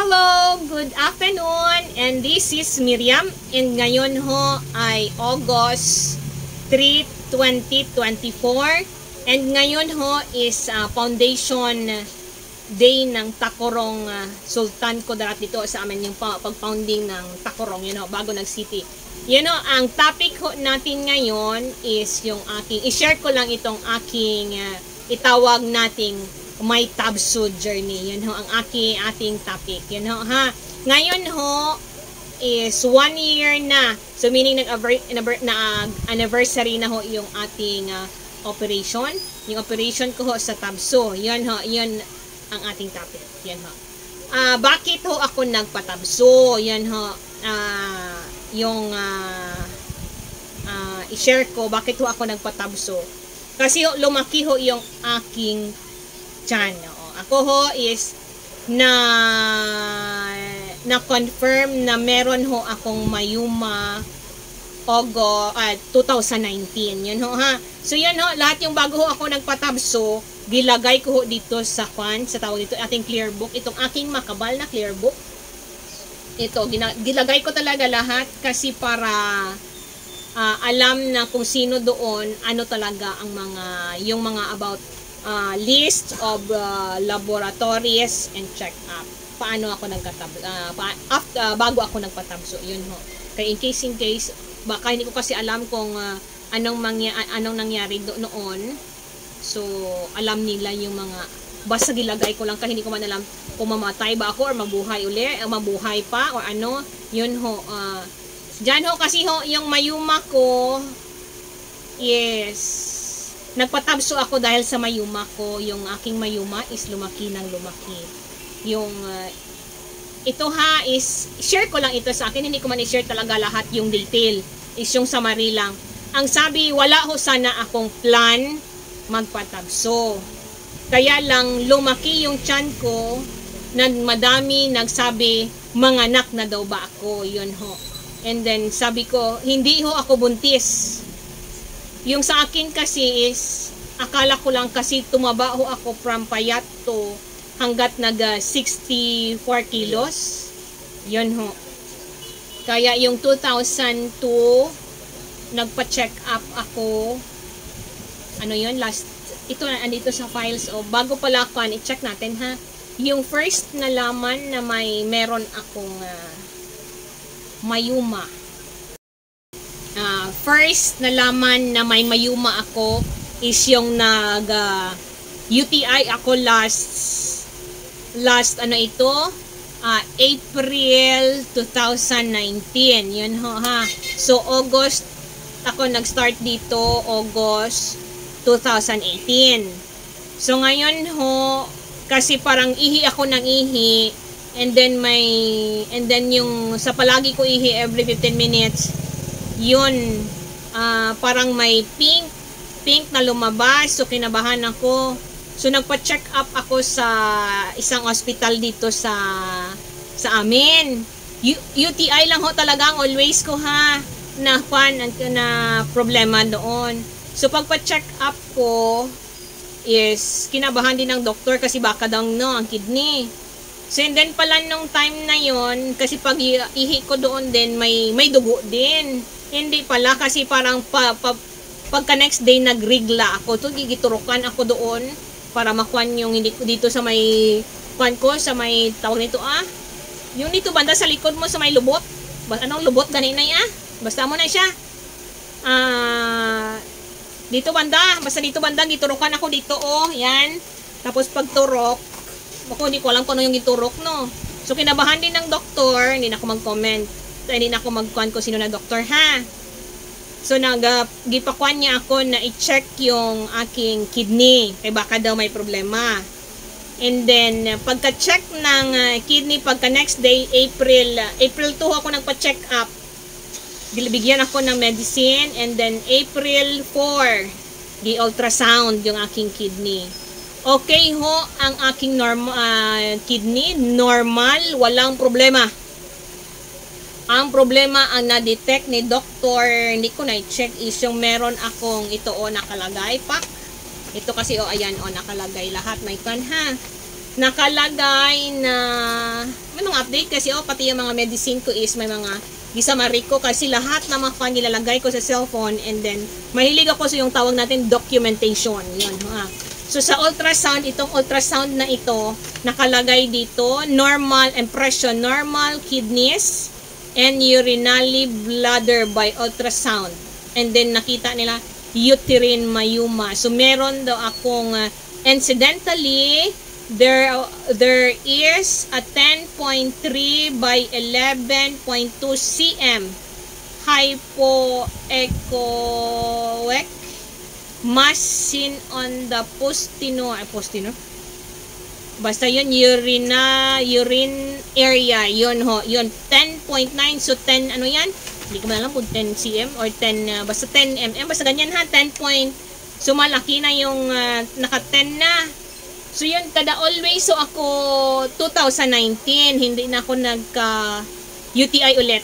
Hello! Good afternoon! And this is Miriam. And ngayon ho ay August 3, 2024. And ngayon ho is foundation day ng Tacorong Sultan Kudarat dito sa amin yung pag-founding ng Tacorong, bago nag-city. Ang topic ho natin ngayon is yung aking, i-share ko lang itong aking itawag nating my Tabso journey. Yun ho ang ating topic. Ngayon ho is 1 year na. So meaning anniversary na ho yung ating operation. Yung operation ko ho sa Tabso. Yun ang ating topic. Bakit ho ako nagpatabso? Yan ho i-share ko bakit ho ako nagpatabso. Kasi ho, lumaki ho yung aking tiyan. Ako ho is na-confirm na meron ho akong mayuma August 2019. Yun ho ha. So yan ho, lahat yung bago ho ako nagpatabso, gilagay ko ho dito sa tawag dito, ating clear book. Itong aking makabal na clear book. Ito, gilagay ko talaga lahat kasi para alam na kung sino doon, ano talaga ang yung mga about list of laboratories and check-up. Paano ako bago ako nagpatabso. Yun ho. Kaya in case, baka hindi ko kasi alam kung anong nangyari noon. So, alam nila yung mga, basta gilagay ko lang kasi hindi ko man alam kung mamatay ba ako or mabuhay uli, mabuhay pa or ano. Yun ho. Diyan ho kasi ho, yung mayuma ko, yes, nagpatabso ako dahil sa mayuma ko. Yung aking mayuma is lumaki ng lumaki. Yung ito ha is share ko lang ito sa akin, hindi ko man i-share talaga lahat yung detail, is yung summary lang. Ang sabi, wala ho sana akong plan magpatabso, kaya lang lumaki yung tiyan ko na madami nagsabi manganak na daw ba ako. Yun ho. And then sabi ko, hindi ho ako buntis. Yung sa akin kasi is, akala ko lang kasi tumaba ho ako from payat to hanggat nag 64 kilos. Yun ho. Kaya yung 2002, nagpa-check up ako. Ano yun? Ito na, andito sa files. Bago pala ako, i-check natin ha. Yung first na laman na meron akong mayuma. First na laman na may mayuma ako is yung UTI ako last April 2019. Yun ho ha. So August ako nag-start dito, August 2018. So ngayon ho, kasi parang ihi ako ng ihi, and then yung sa palagi ko ihi every 15 minutes, yun, parang may pink na lumabas. So kinabahan ako. So nagpa-check up ako sa isang hospital dito sa amin. UTI lang ho talaga ang always ko ha na problema doon. So pagpa-check up ko is kinabahan din ng doktor kasi baka daw ang kidney. So and then pala nung time na yon, kasi pag ihi ko doon din may dugo din. Hindi pala kasi parang pagka next day nagrigla ako. To gigiturukan ako doon para makuan yung hindi dito sa may kuan ko sa may tawag nito yung dito banda sa likod mo sa may lubot. Anong lubot gani na ya? Basta mo na siya. Dito banda, basta dito banda giturukan ako dito yan. Tapos pagturok, hindi ko alam kung ano yung giturok no. So kinabahan din ng doktor, hindi na ako mag-comment. Hindi na ako mag-kuan ko sino na doktor ha. So gipakuan niya ako na i-check yung aking kidney, kaya baka daw may problema. And then pagka-check ng kidney, pagka next day April 2 ako nagpa-check up. Bigyan ako ng medicine, and then April 4 gi-ultrasound yung aking kidney. Okay ho ang aking kidney, normal, walang problema. Ang problema ang na-detect ni doktor, hindi ko na-check, is yung meron akong ito nakalagay pak. Ito kasi ayan nakalagay lahat may kan ha. Nakalagay na may mga update kasi pati yung mga medicine ko is may mga gisamari ko kasi lahat na mga nilalagay ko sa cellphone, and then mahilig ako sa yung tawag natin documentation. Yun, ha. So sa ultrasound, itong ultrasound na ito, nakalagay dito, normal impression, normal kidneys and urinary bladder by ultrasound. And then nakita nila uterine myoma. So meron daw akong incidentally there is a 10.3 by 11.2 cm hypoechoic mass seen on the postino, basta yun, urine area, yun ho, yun 10.9, so 10, ano yan, hindi ko alam kung 10 cm or 10, basta 10 mm, basta ganyan ha, 10 point, so malaki na yung naka 10 na. So yun, kada always, so ako 2019, hindi na ako nagka UTI ulit.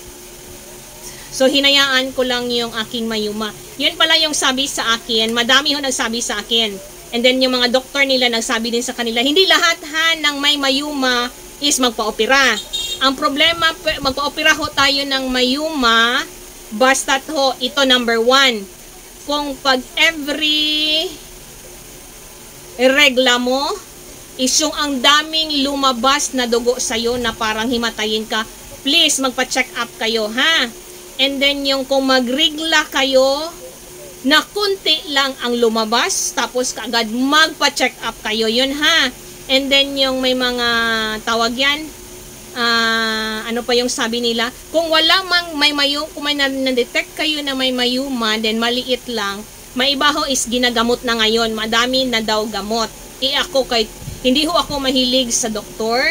So hinayaan ko lang yung aking mayuma. Yun pala yung sabi sa akin, madami ho nagsabi sa akin. And then yung mga doktor nila nagsabi din sa kanila, hindi lahat ha ng may mayuma is magpa-opera. Ang problema, magpa-opera ho tayo ng mayuma, basta't ho, ito number 1. Kung pag every regla mo is yung ang daming lumabas na dugo sa'yo na parang himatayin ka, please magpa-check up kayo, ha? And then yung kung magregla kayo na kunti lang ang lumabas, tapos kaagad magpa-check up kayo, yun, ha? And then yung may mga tawag yan, ano pa yung sabi nila, kung wala mang may mayuma, kung may na-detect kayo na may mayuma, then maliit lang, may iba ho is ginagamot na ngayon, madami na daw gamot. Ako hindi ho ako mahilig sa doktor.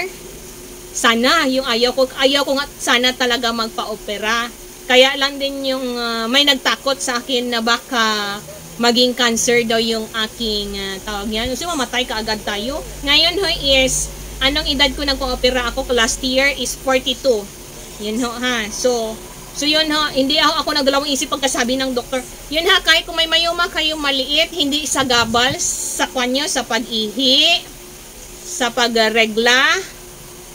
Sana yung ayaw ko nga sana talaga magpa-opera. Kaya lang din yung may nagtakot sa akin na baka maging cancer daw yung aking tawag yan. So mamatay kaagad tayo. Ngayon ho is anong edad ko nagpa-opera ako last year is 42. Yun ho, ha. So yun ha, hindi ako nagdalawang isip pagkasabi ng doktor. Yun ha, kahit kung may mayuma kayo maliit, hindi isagabal sa kanyo, sa pag-ihi, sa pagregla,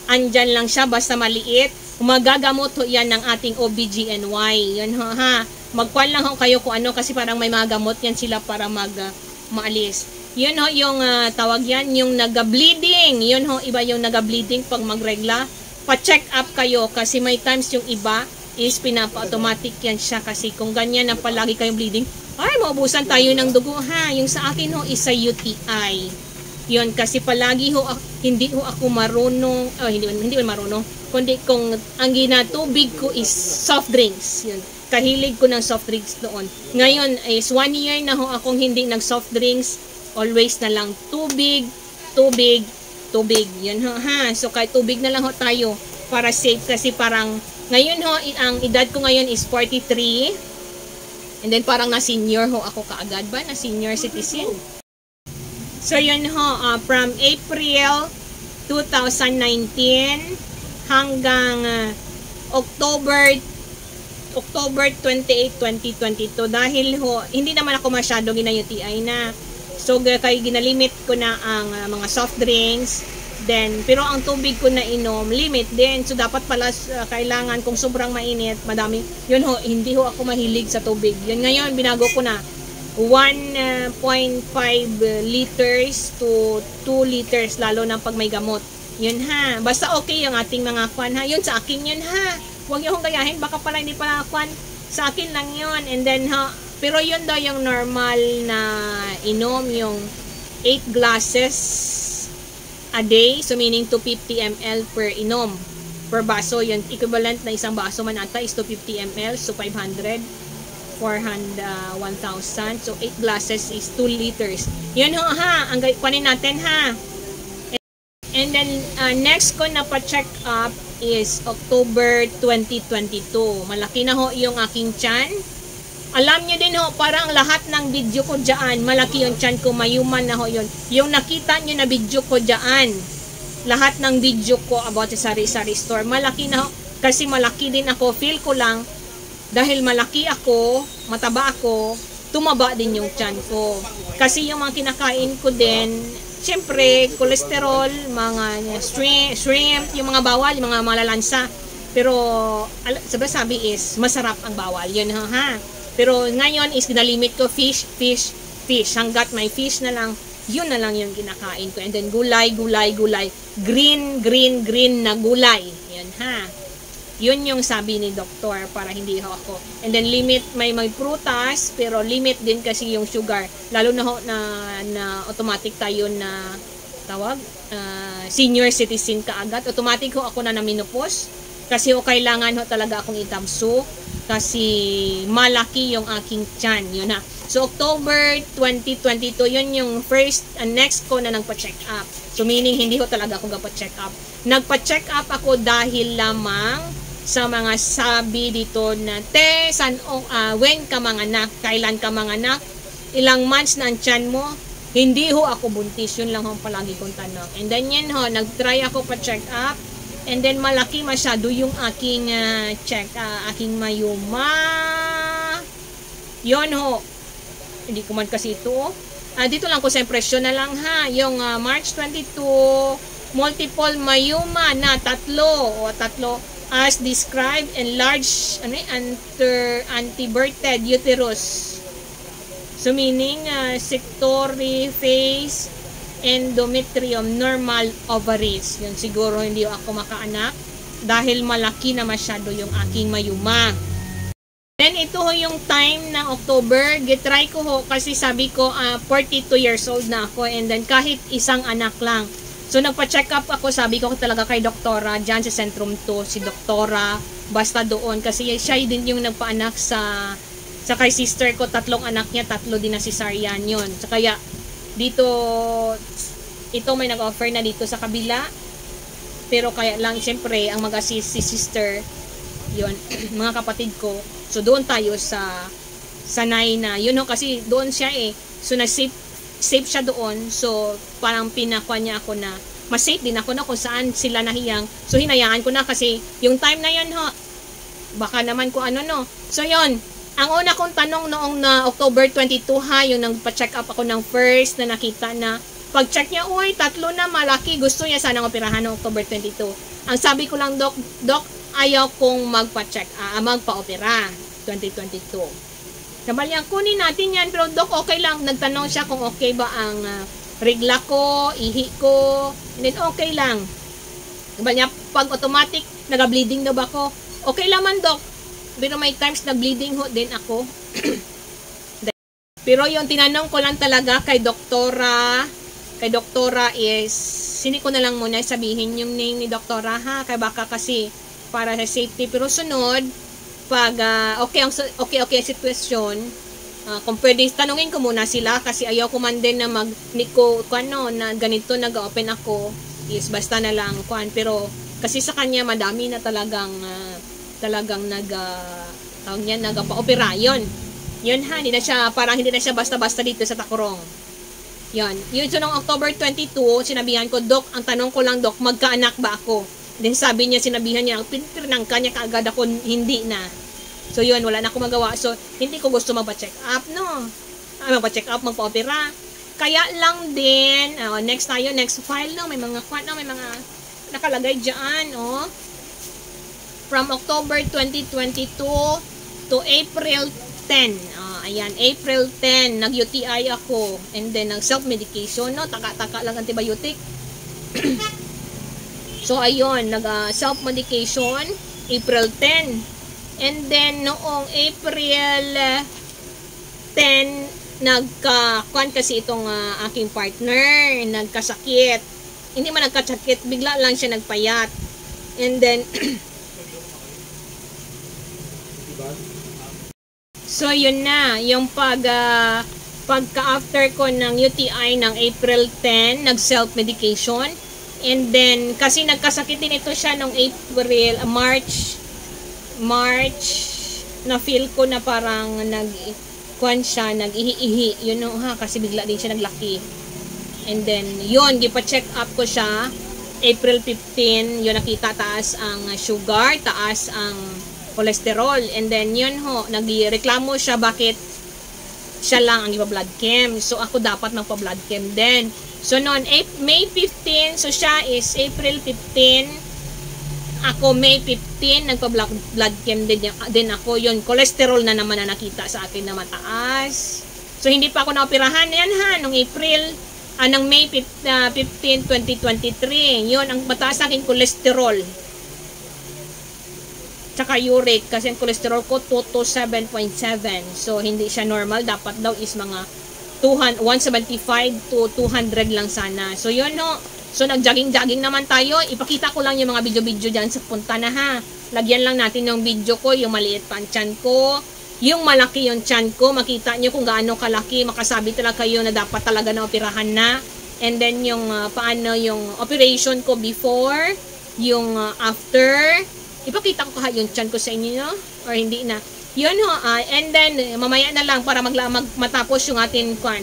andyan lang siya, basta maliit. Magagamot ho yan ng ating OBGNY. Yun ho, ha. Magkuhan lang ho kayo kung ano, kasi parang may mga gamot yan sila para maalis. Yun ho, yung tawag yan, yung naga-bleeding. Yun ho, iba yung naga-bleeding pag magregla. Pa-check up kayo kasi may times yung iba is pinapa-automatic yan siya kasi kung ganyan na palagi kayong bleeding, ay maubusan tayo ng dugo, ha. Yung sa akin ho is sa UTI. Yun kasi palagi ho hindi ho ako marunong, hindi marunong, kundi kung ang ginatubig ko is soft drinks. Yun. Kahilig ko ng soft drinks noon. Ngayon is 1 year na ho akong hindi nag soft drinks, always na lang tubig. Yun ho, ha. So kahit tubig na lang ho tayo para safe kasi parang ngayon ho, ang edad ko ngayon is 43. And then parang na senior ho ako kaagad ba? Na senior citizen. So yun ho, from April 2019 hanggang October 28, 2022. Dahil ho, hindi naman ako masyado gina-UTI na. So kaya ginalimit ko na ang mga soft drinks. Then, pero ang tubig ko na inom, limit din. So, dapat pala kailangan kung sobrang mainit, madami. Yun ho, hindi ho ako mahilig sa tubig. Yun ngayon, binago ko na 1.5 liters to 2 liters, lalo na pag may gamot. Yun ha. Basta okay yung ating mga kwan ha. Yun sa akin yun ha. Huwag niyo kong gayahin. Baka pala hindi pala kwan. Sa akin lang yun. And then ha, pero yun daw yung normal na inom, yung 8 glasses a day, so meaning 250 ml per inom per baso. Yun, equivalent na isang baso man ata is 250 ml, so 500, 400, 1,000, so 8 glasses is 2 liters. Yun ho, ha, ang kunin natin ha. And then next ko na pa-check up is October 2022. Malaki na ho yung aking tiyan. Alam niyo din ho, parang lahat ng video ko dyan, malaki yung tiyan ko, mayuman na ho yun. Yung nakita niyo na video ko dyan, lahat ng video ko about sa sari-sari store, malaki na ho. Kasi malaki din ako, feel ko lang, dahil malaki ako, mataba ako, tumaba din yung tiyan ko. Kasi yung mga kinakain ko din, Siyempre, cholesterol, mga shrimp, yung mga bawal, yung mga malalansa. Pero, sabi is, masarap ang bawal. Yun ha. Pero ngayon is ginalimit ko fish. Hanggat may fish na lang, yun na lang yung kinakain ko. And then gulay. Green na gulay. Yan ha. Yun yung sabi ni doktor para hindi ako. And then limit, may prutas, pero limit din kasi yung sugar. Lalo na automatic tayo na tawag, senior citizen kaagad. Automatic ako na menopause. Kasi kailangan talaga akong itabso kasi malaki yung aking tiyan. Yun na. So, October 2022, yun yung first and next ko na nagpa-check up. So, meaning, hindi ko talaga ako nagpa-check up. Nagpa-check up ako dahil lamang sa mga sabi dito na, when ka manganak, kailan ka manganak, ilang months na ang tiyan mo, hindi ho ako buntis. Yun lang ho palagi kong tanong. And then, yun ho, nag-try ako pa-check up. And then, malaki masyado yung aking aking mayuma. Yun ho. Hindi ko man kasi ito. Dito lang ko sa impresyon na lang ha. Yung March 22, multiple myoma na tatlo as described, enlarged anteverted uterus. So meaning sectory phase endometrium, normal ovaries. Yun siguro hindi ako makaanak dahil malaki na masyado yung aking mayuma. Then ito ho yung time ng October, gitry ko ho kasi sabi ko 42 years old na ako and then kahit isang anak lang. So nagpa-check up ako, sabi ko talaga kay doktora dyan sa Centrum 2, si doktora basta doon kasi siya din yung nagpaanak sa kay sister ko, 3 anak niya, 3 din na cesarean yun. So kaya dito, ito may nag-offer na dito sa kabila. Pero kaya lang, siyempre, ang mag-assist si sister, yun, mga kapatid ko. So, doon tayo sa sanay na. Yun ho, kasi doon siya So, safe siya doon. So, parang pinakwa niya ako na, mas safe din ako na kung saan sila nahiyang. So, hinayaan ko na kasi, yung time na yun ho, baka naman kung ano no. So, yun. Ang una kong tanong noong na October 22 ha, yung nagpa-check up ako ng first na nakita na pag-check niya, uy, 3 na malaki, gusto niya sanang operahan noong October 22. Ang sabi ko lang, Doc, ayaw kong magpa-opera 2022. Sabi niya, kunin natin yan, pero Doc, okay lang. Nagtanong siya kung okay ba ang regla ko, ihi ko, and then okay lang. Sabi niya, pag automatic, naga-bleeding daw ba ako? Okay lang man, Doc. Pero may times na bleeding ho din ako. Pero yung tinanong ko lang talaga kay doktora is, hindi ko na lang muna sabihin yung name ni doktora ha, kay baka kasi para sa safety. Pero sunod, pag okay ang sitwasyon, kung pwede, tanungin ko muna sila kasi ayaw ko man din na na ganito nag-open ako, is basta na lang kuan. Pero kasi sa kanya madami na talagang nagpa-opera. Yun ha, hindi na siya basta-basta dito sa Tacorong. Yun so noong October 22, sinabihan ko, Doc, ang tanong ko lang, Doc, magkaanak ba ako? Then sabi niya, sinabihan niya, pinang kanya kaagad ako, hindi na. So yun, wala na akong magawa. So, hindi ko gusto magpa-check up, no? Magpa-check up, magpa-opera. Kaya lang din, next file, no? May mga nakalagay dyan, from October 2022 to April 10. Ayan, April 10, nag-UTI ako. And then, nag-self-medication, no? Taka-taka lang antibiotic. So, ayun, nag-self-medication, April 10. And then, noong April 10, nagka-kuan kasi itong aking partner, nagkasakit. Hindi man nagkasakit, bigla lang siya nagpayat. And then, so yun na, yung pagka-after ko ng UTI ng April 10, nag-self-medication. And then, kasi nagkasakit din ito siya nung March, na feel ko na parang nag-ihi-ihi. Yun ha, kasi bigla din siya naglaki. And then, yun, gipa-check up ko siya. April 15, yun nakita, taas ang sugar, taas ang cholesterol. And then, yun ho, nagreklamo siya bakit siya lang ang ipa-blood chem. So, ako dapat magpa-blood chem din. So noon, May 15, so siya is April 15. Ako May 15, nagpa-blood chem din ako. Yun, cholesterol na naman na nakita sa akin na mataas. So hindi pa ako naoperahan yan ha, nung April, ng May 15, 2023. Yun, ang mataas sa akin cholesterol. Tsaka uric, kasi ang cholesterol ko 227.7. So hindi siya normal, dapat daw is mga 175 to 200 lang sana. So yun no. So nag-jogging naman tayo. Ipakita ko lang yung mga video dyan sa punta na ha. Lagyan lang natin yung video ko, yung maliit pa ang tiyan ko, yung malaki yung tiyan ko. Makita nyo kung gaano kalaki. Makasabi talaga kayo na dapat talaga na operahan na. And then yung paano yung operation ko before, yung after. Ipakita ko yung tiyan ko sa inyo no? Or hindi na. Yun ho, and then mamaya na lang para matapos yung ating kwan.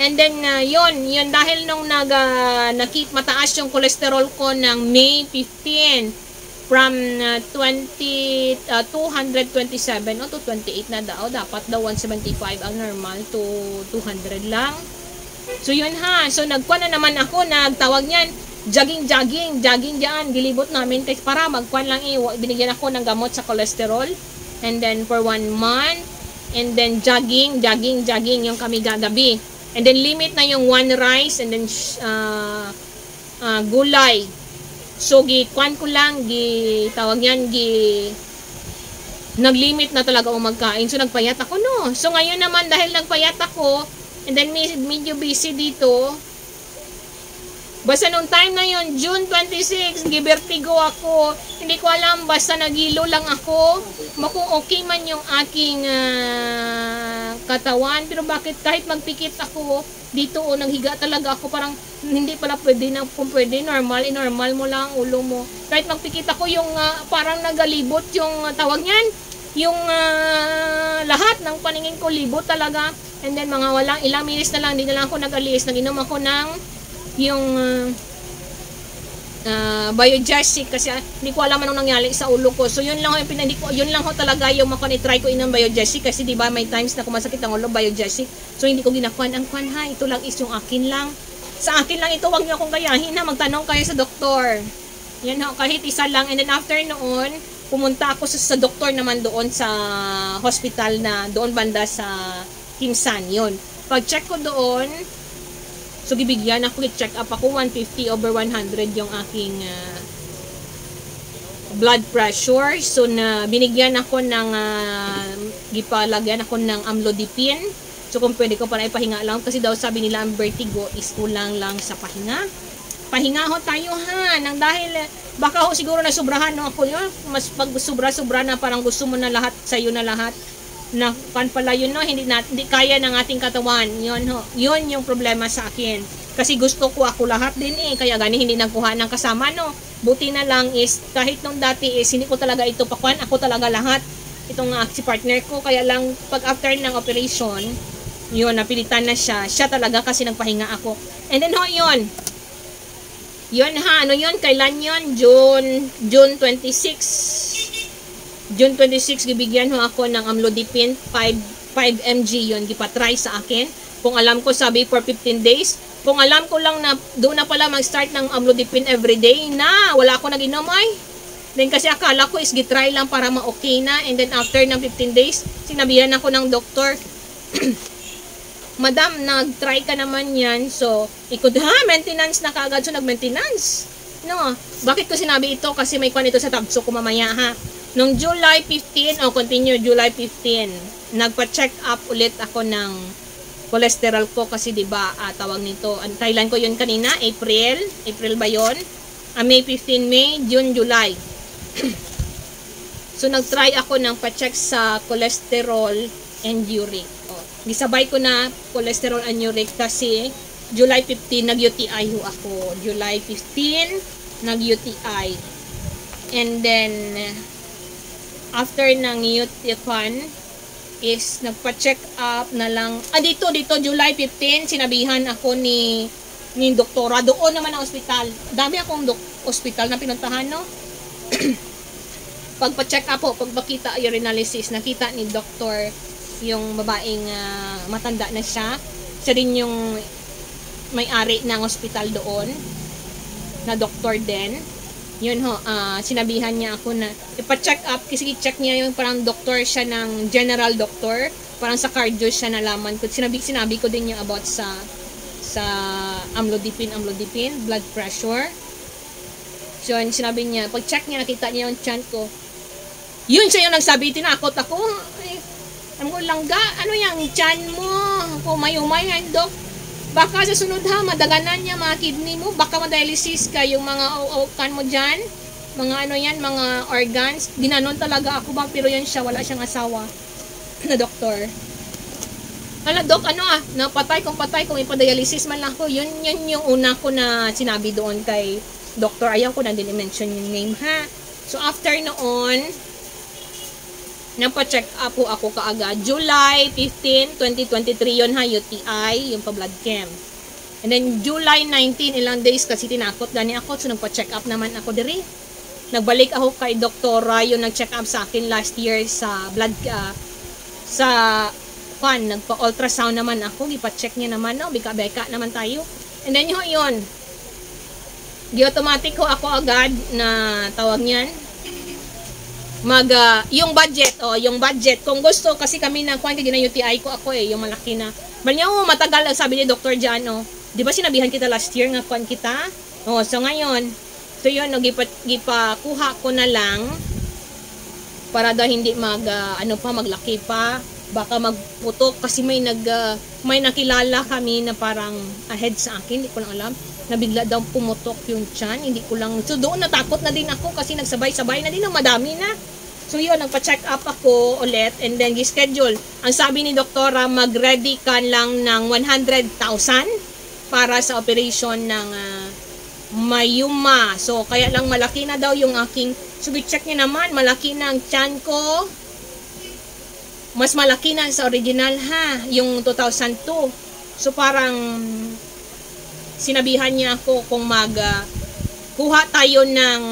And then yun dahil nung mataas yung cholesterol ko ng May 15 from 227 to 28 na daw, dapat daw 175 ang normal to 200 lang. So yun ha, so nagkwan na naman ako, nagtawag niyan jogging diyan, gilibot namin kasi para magkwan lang binigyan ako ng gamot sa cholesterol. And then for 1 month, and then jogging yung kami gagabi. And then limit na yung 1 rice, and then gulay. So gikuan ko lang, tawag yan, naglimit na talaga ako magkain. So nagpayat ako no. So ngayon naman dahil nagpayat ako, and then medyo busy dito, basta nung time na yon, June 26, gibertigo ako. Hindi ko alam, basta nagilo lang ako. Kung okay man yung aking katawan. Pero bakit kahit magpikit ako, dito nanghiga talaga ako. Parang hindi pala pwede na, kung pwede, normal mo lang ang ulo mo. Kahit magpikit ako, yung parang nagalibot yung tawag niyan. Yung lahat ng paningin ko, libot talaga. And then mga ilang minutes na lang, hindi na lang ako nag-alis. Nag-inom ako ng yung Biogesic kasi hindi ko alam anong nangyari sa ulo ko. So yun lang ho, yun lang ho talaga yung try ko inom Biogesic kasi di ba may times na kumasakit ang ulo, Biogesic. So hindi ko ginakuan ang kwan ha. Ito lang is yung akin lang. Sa akin lang ito, wag niyo akong gayahin ha. Magtanong kayo sa doktor. Yan ho, kahit isa lang. And then after noon, pumunta ako sa doktor naman doon sa hospital na doon banda sa Kimsan. Yun. Pag check ko doon, so gibigyan ako, i-check up ako, 150/100 yung aking blood pressure. So na binigyan ako ng gipalagyan ako ng amlodipine. So kung pwede ko para ipahinga lang kasi daw sabi nila ang vertigo is kulang lang sa pahinga. Pahinga ho tayo ha, nang dahil baka ho siguro na sobrahan no ako yun. Mas pag sobra-sobra na parang gusto mo na lahat sa'yo na lahat. Na kan pala yun no, hindi kaya ng ating katawan. Yun ho, yun yung problema sa akin. Kasi gusto ko ako lahat din kaya gani hindi nagkuha ng kasama no. Buti na lang is kahit nung dati is hindi ko talaga ito pakuan, ako talaga lahat. Itong si partner ko, kaya lang pag after ng operation, yun napilitan na siya talaga kasi nagpahinga ako. And then ho yun ha, ano yun, kailan yun? June 26. June 26, gibigyan ho ako ng amlodipine, 5 mg yun, gipatry sa akin. Kung alam ko, sabi for 15 days. Kung alam ko lang na doon na pala mag-start ng amlodipine everyday na, wala ako nag-inom ay. Then kasi akala ko is gitry lang para ma-okay na. And then after ng 15 days, sinabihan ako ng doktor, Madam, nag-try ka naman yan. So, maintenance na kaagad. So, nag-maintenance. No, bakit ko sinabi ito? Kasi may kwan ito sa tabso ko mamaya ha. Noong July 15, continue July 15, nagpa-check up ulit ako ng cholesterol ko kasi 'di ba, tawag nito, kailan ko 'yun kanina, April ba 'yon? May 15, May, June, July. So nag-try ako ng pa-check sa cholesterol and uric. Gisabay ko na cholesterol and uric kasi July 15 nag-UTI ho ako. July 15 nag-UTI. And then after ng UTI is nagpa-check up na lang. Dito July 15 sinabihan ako ni doktora doon naman ang ospital. Dami akong ospital na pinuntahan no. Pagpa-check up po, pagpakita urinalysis, nakita ni doktor yung babaeng matanda na siya. Siya din yung may-ari ng ospital doon, na doktor din. Yun ho, sinabihan niya ako na ipa-check up, kasi check niya yung parang doktor siya ng general doctor, parang sa cardio siya nalaman ko. Sinabi ko din niya about sa amlodipine, blood pressure. So, sinabi niya, pag-check niya, nakita niya yung tiyan ko. Yun siya yung nagsabi, tinakot ako. Alam ko, langga, ano yung tiyan mo? Kumay-umay yan, dok. Baka sa sunod ha, madaganan niya mga kidney mo. Baka ma-dialysis ka yung mga kan mo dyan. Mga ano yan, mga organs. Ginanon talaga ako ba? Pero yan siya, wala siyang asawa na doktor. Hala, dok, ano napatay kung ipadialysis man lang ako. Yun yung una ko na sinabi doon kay doktor. Ayaw ko na din i-mention yung name ha. So, after noon, napa-check up po ako kaagad. July 15, 2023 yun ha, UTI, yung pa-blood chem. And then, July 19, ilang days kasi tinakot gani ako. So, nagpa-check up naman ako diri. Nagbalik ako kay doktora, yung nag-check up sa akin last year sa blood, nagpa-ultrasound naman ako. Ipa-check niya naman, no? Bika-beka naman tayo. And then, yun. Di-automatic ho ako agad na tawag niyan. Yung budget, kung gusto, kasi kami na kuhan, gina-UTI ko ako yung malaki na. Matagal, sabi ni Dr. Jan, di ba sinabihan kita last year nga kuhan kita? So ngayon, so yun, gipakuha ko na lang, para daw hindi maglaki pa, baka magputok, kasi may nakilala kami na parang ahead sa akin, hindi ko lang alam, na bigla daw pumutok yung tiyan, hindi ko lang, so doon natakot na din ako, kasi nagsabay-sabay na din, madami na. So yun, nagpa-check up ako ulit and then gi-schedule. Ang sabi ni doktora, mag-ready ka lang ng 100,000 para sa operation ng mayuma. So kaya lang malaki na daw yung aking, so gi-check niya naman, malaki na ang tiyan ko. Mas malaki na sa original ha, yung 2002. So parang sinabihan niya ako kung kuha tayo ng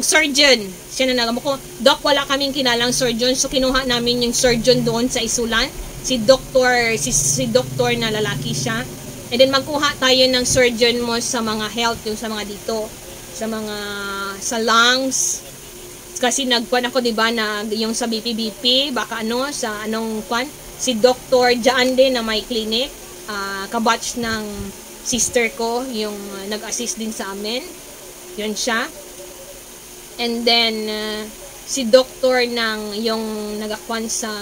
surgeon. Siya na nagamo ko, Doc, wala kaming kilalang surgeon. So, kinuha namin yung surgeon doon sa Isulan. Si doktor na lalaki siya. And then, magkuha tayo ng surgeon mo sa mga health, yung sa mga dito. Sa lungs. Kasi nagkuhan ako, diba, na yung sa BP, baka sa anong kuhan. Si Dr. Jaan din na may clinic. Kabatch ng sister ko, yung nag-assist din sa amin. Yun siya. And then, si doktor ng yung nagakwan sa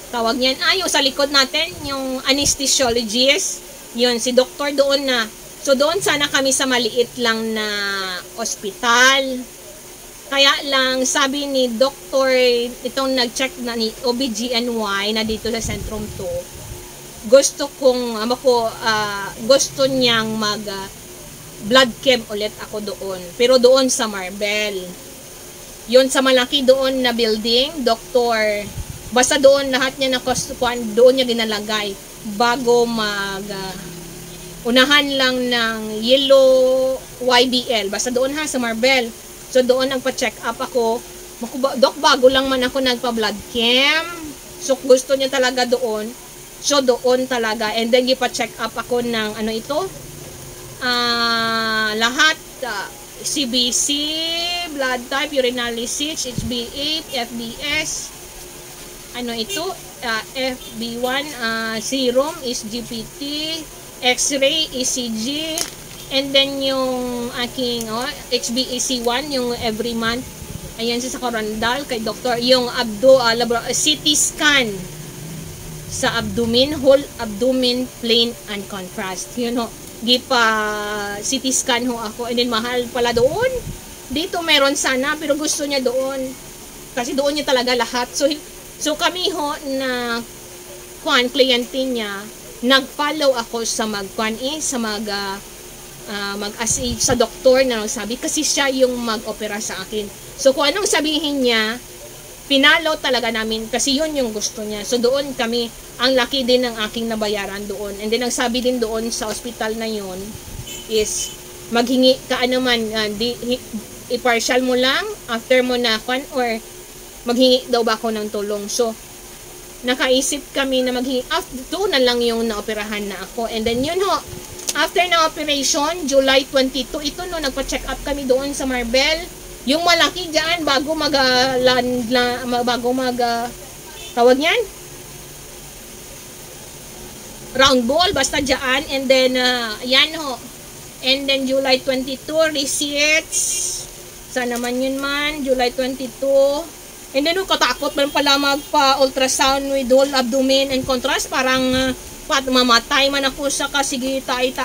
tawag niyan, yung sa likod natin, yung anesthesiologist, yun, si doktor doon na. So, doon sana kami sa maliit lang na ospital. Kaya lang, sabi ni doktor, itong nag-check na ni OBGNY na dito sa Centrum 2, gusto niyang blood chem ulit ako doon. Pero doon sa Marbel. Yun sa malaki doon na building, doktor. Basta doon lahat niya doon niya ginalagay bago unahan lang ng yellow YBL. Basta doon sa Marbel. So doon nagpa-check up ako. Dok, bago lang man ako nagpa-blood chem. So gusto niya talaga doon. So doon talaga. And then ipa-check up ako ng lahat, CBC, blood type, urinalysis, HbA, FBS, FB1, serum is GPT, X-ray, ECG, and then yung aking HbA1, yung every month, ayan sa Corandal, kay doktor, yung CT scan sa abdomen, whole abdomen, plain and contrast, CT scan ako, and then mahal pala doon. Dito meron sana, pero gusto niya doon. Kasi doon niya talaga lahat. So kami na kliyente niya, nag-follow ako sa sa doktor na sabi, kasi siya yung mag-opera sa akin. So kung anong sabihin niya, pinalo talaga namin, kasi yun yung gusto niya. So doon kami, ang laki din ng aking nabayaran doon. And then, ang sabi din doon sa hospital na yun is, maghingi ka i-partial mo lang, after mo na or maghingi daw ba ako ng tulong. So, nakaisip kami na doon na lang yung naoperahan na ako. And then yun ho, after na operation, July 22, ito no, nagpa-check up kami doon sa Marbel. Yung malaki dyan, bago tawag yan? Round ball, basta dyan. And then, yan ho. And then, July 22, receipts. Saan naman yun man? July 22. And then, katakot man pala magpa-ultrasound with whole abdomen and contrast. Parang, mamatay man ako sa kasi sorry.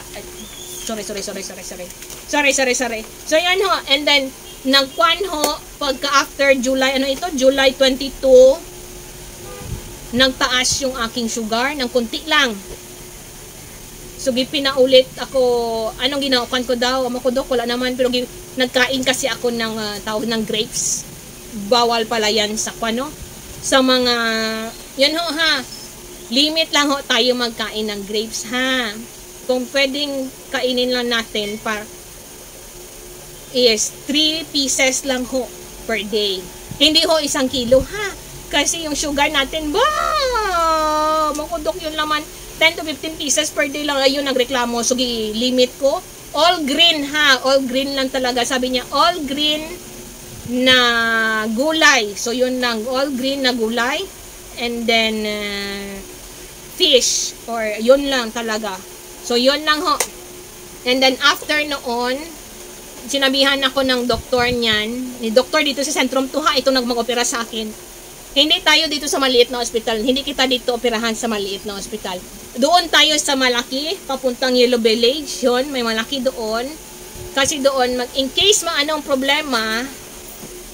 So, yan ho. And then, nagkuan ho, pagka after July, July 22, nagtaas yung aking sugar ng kunti lang. So, pinaulit ako, anong ginawakan ko daw? Amakudok, wala naman, pero nagkain kasi ako ng tawag ng grapes. Bawal pala yan sa kwano. Sa mga, yan ho ha, limit lang ho tayo magkain ng grapes ha. Kung pwedeng kainin lang natin is 3 pieces lang ho per day. Hindi ho 1 kilo ha. Kasi yung sugar natin, makudok yun laman, 10 to 15 pieces per day lang. Ayun, nagreklamo. So, limit ko. All green ha. All green lang talaga. Sabi niya, all green na gulay. So, yun lang. All green na gulay. And then, fish. Or, yun lang talaga. So, yun lang ho. And then, after noon, sinabihan ako ng doktor niyan, ni doktor dito sa Sentrum 2 ha, ito nagmag-opera sa akin. Hindi tayo dito sa maliit na ospital, hindi kita dito operahan sa maliit na ospital. Doon tayo sa malaki, papuntang Yellow Village, yun, may malaki doon. Kasi doon, in case anong problema,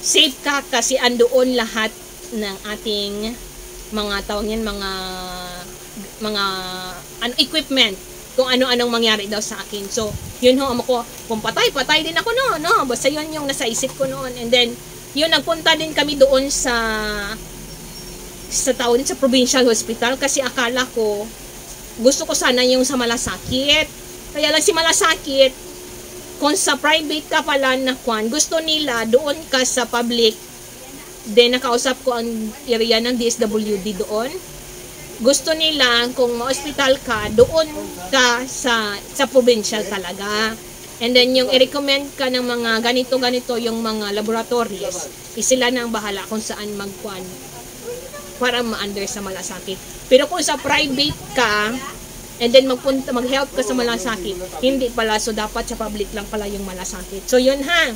safe ka kasi andoon lahat ng ating mga tawag yan, mga equipment. Kung ano-anong mangyari daw sa akin. So, yun ho, ako, kung patay din ako no. Basta yun yung nasa isip ko noon. And then, yun, nagpunta din kami doon sa tawag din sa provincial hospital kasi akala ko, gusto ko sana yung sa Malasakit. Kaya lang si Malasakit, kung sa private ka pala na kwan, gusto nila doon ka sa public. Then, nakausap ko ang area ng DSWD doon. Gusto nila kung ma-hospital ka, doon ka sa provincial talaga. And then yung i-recommend ka ng mga ganito-ganito yung mga laboratories, sila na ang bahala kung saan magkuan para ma-under sa Malasakit. Pero kung sa private ka, and then mag-help ka sa Malasakit, hindi pala. So dapat sa public lang pala yung Malasakit. So yun ha.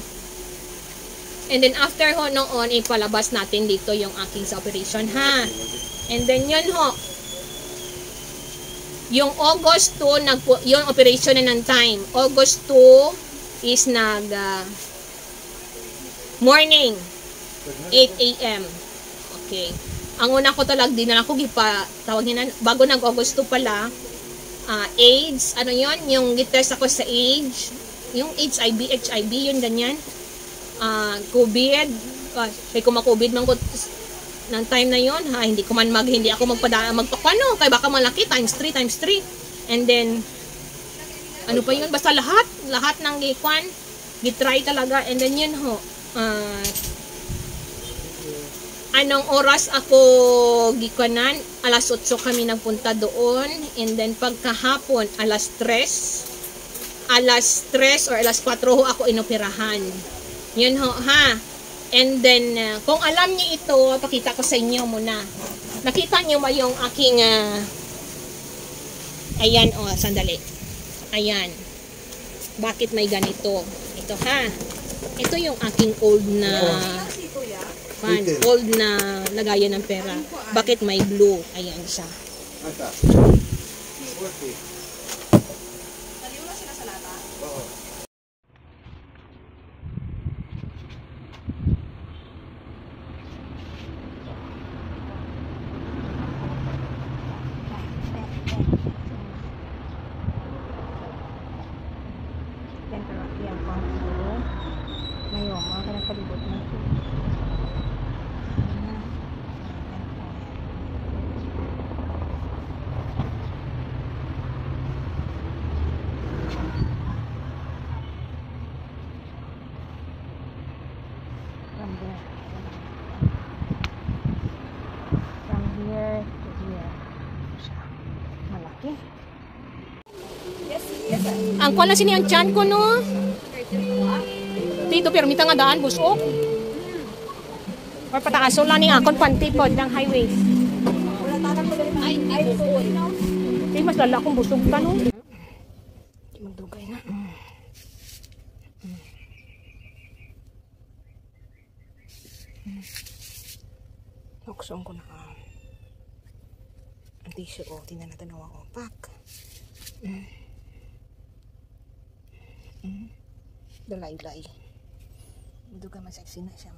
And then after ho noon, ipalabas natin dito yung aking sa operation ha. And then yun ho, yung August 2, yung operation na ng time. August 2 is morning, 8 a.m. Okay. Ang una ko talaga, dinala ko, tawag niya na, bago nag-August 2 pala, AIDS, ano yon, yung gitest ako sa AIDS, yung HIV, yun ganyan. COVID, kung ma-COVID man ko, ng time na yon ha, hindi ako magpakwano, kaya baka malaki, times 3. And then, ano pa yun, basta lahat ng gikwan, gitry talaga. And then yun ho, anong oras ako gikwanan, alas 8 kami nagpunta doon. And then pagkahapon, alas 3 or alas 4 ho ako inoperahan. Yun ho ha. And then, kung alam niyo ito, pakita ko sa inyo muna. Nakita niyo ba yung aking, ayan, sandali. Ayan. Bakit may ganito? Ito ha. Ito yung aking old na lagayan ng pera. Bakit may blue? Ayan siya. Ngayon, mga kanapalibot na ito. From here ang kuwan lang sini ang tiyan ko, no? Dito, pero mita nga daan, busok. Or pataaso lang ni akon panty po, ng highway. Ay, mas lala akong busog ka, no? Magdugay na. Nakusong ko na ang tissue. O, tingnan natin ang ako. Pak. Dalay-lay. Magdugay, masexy na siya.